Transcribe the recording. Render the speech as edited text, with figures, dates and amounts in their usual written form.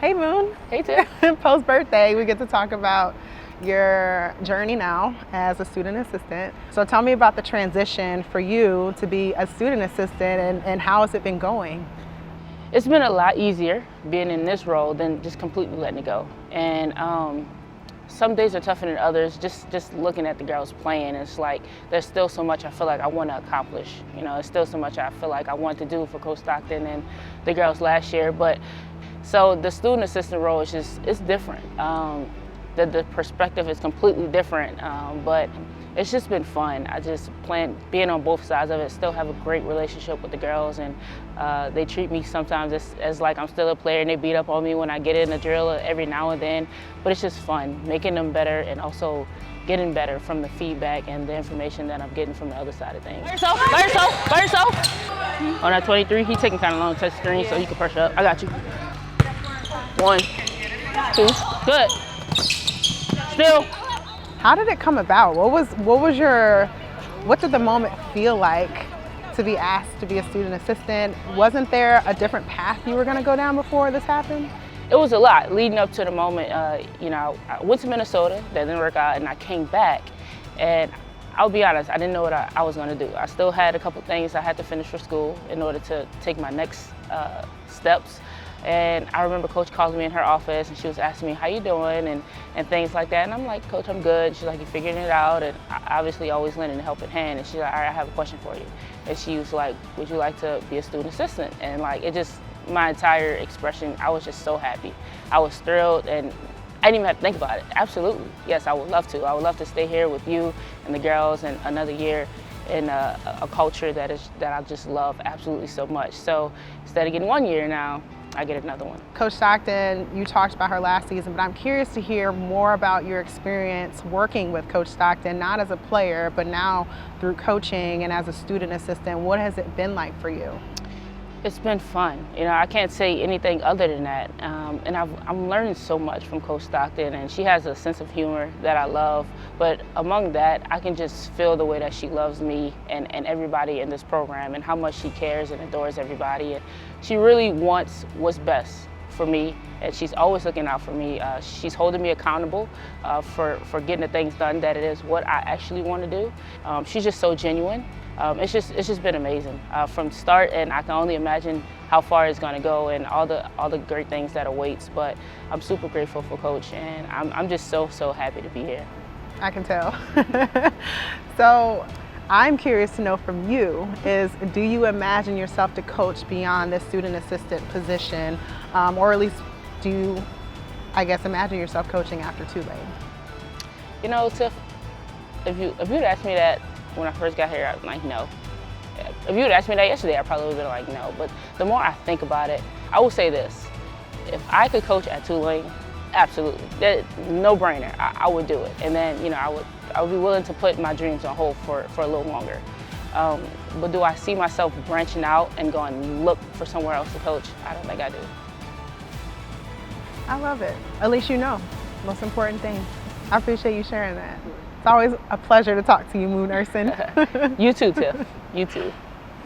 Hey Moon. Hey Tiff. Post-birthday, we get to talk about your journey now as a student assistant. So tell me about the transition for you to be a student assistant and how has it been going? It's been a lot easier being in this role than just completely letting it go. And some days are tougher than others. Just looking at the girls playing, it's like there's still so much I feel like I want to accomplish. You know, there's still so much I feel like I want to do for Coach Stockton and the girls last year. But so the student assistant role is it's different. The perspective is completely different, but it's just been fun. I just plan being on both sides of it, still have a great relationship with the girls, and they treat me sometimes as like I'm still a player, and they beat up on me when I get in the drill every now and then, but it's just fun, making them better and also getting better from the feedback and the information that I'm getting from the other side of things. By yourself. On that 23, he's taking kind of long to touch the screen, so you can pressure up. I got you. 1, 2, good. Still. How did it come about? What did the moment feel like to be asked to be a student assistant? Wasn't there a different path you were going to go down before this happened? It was a lot leading up to the moment. You know, I went to Minnesota, that didn't work out, and I came back, and I'll be honest, I didn't know what I was going to do. I still had a couple things I had to finish for school in order to take my next steps. And I remember Coach calling me in her office, and she was asking me, how you doing, and things like that. And I'm like, Coach, I'm good. She's like, you figuring it out? And I obviously always lending a helping hand. And she's like, all right, I have a question for you. And she was like, would you like to be a student assistant? And like, it just, my entire expression, I was just so happy. I was thrilled, and I didn't even have to think about it. Absolutely. Yes, I would love to. I would love to stay here with you and the girls and another year in a culture that I just love absolutely so much. So instead of getting 1 year now, I get another one. Coach Stockton, you talked about her last season, but I'm curious to hear more about your experience working with Coach Stockton, not as a player, but now through coaching and as a student assistant. What has it been like for you? It's been fun. You know, I can't say anything other than that. And I'm learning so much from Coach Stockton, and she has a sense of humor that I love. But among that, I can just feel the way that she loves me and everybody in this program, and how much she cares and adores everybody. And she really wants what's best for me, and she's always looking out for me. She's holding me accountable for getting the things done that it is what I actually want to do. She's just so genuine. It's just been amazing from start, and I can only imagine how far it's going to go and all the great things that awaits. But I'm super grateful for Coach, and I'm just so happy to be here. I can tell. So I'm curious to know from you is, do you imagine yourself to coach beyond the student assistant position, or at least do you, I guess, imagine yourself coaching after Tulane? You know, Tiff, if you'd asked me that when I first got here, I was like, no. If you had asked me that yesterday, I probably would have been like, no. But the more I think about it, I will say this. If I could coach at Tulane, absolutely. No brainer. I would do it. And then, you know, I would be willing to put my dreams on hold for a little longer. But do I see myself branching out and going look for somewhere else to coach? I don't think I do. I love it. At least you know. Most important thing. I appreciate you sharing that. It's always a pleasure to talk to you, Moon Ursin. You too, Tiff. You too.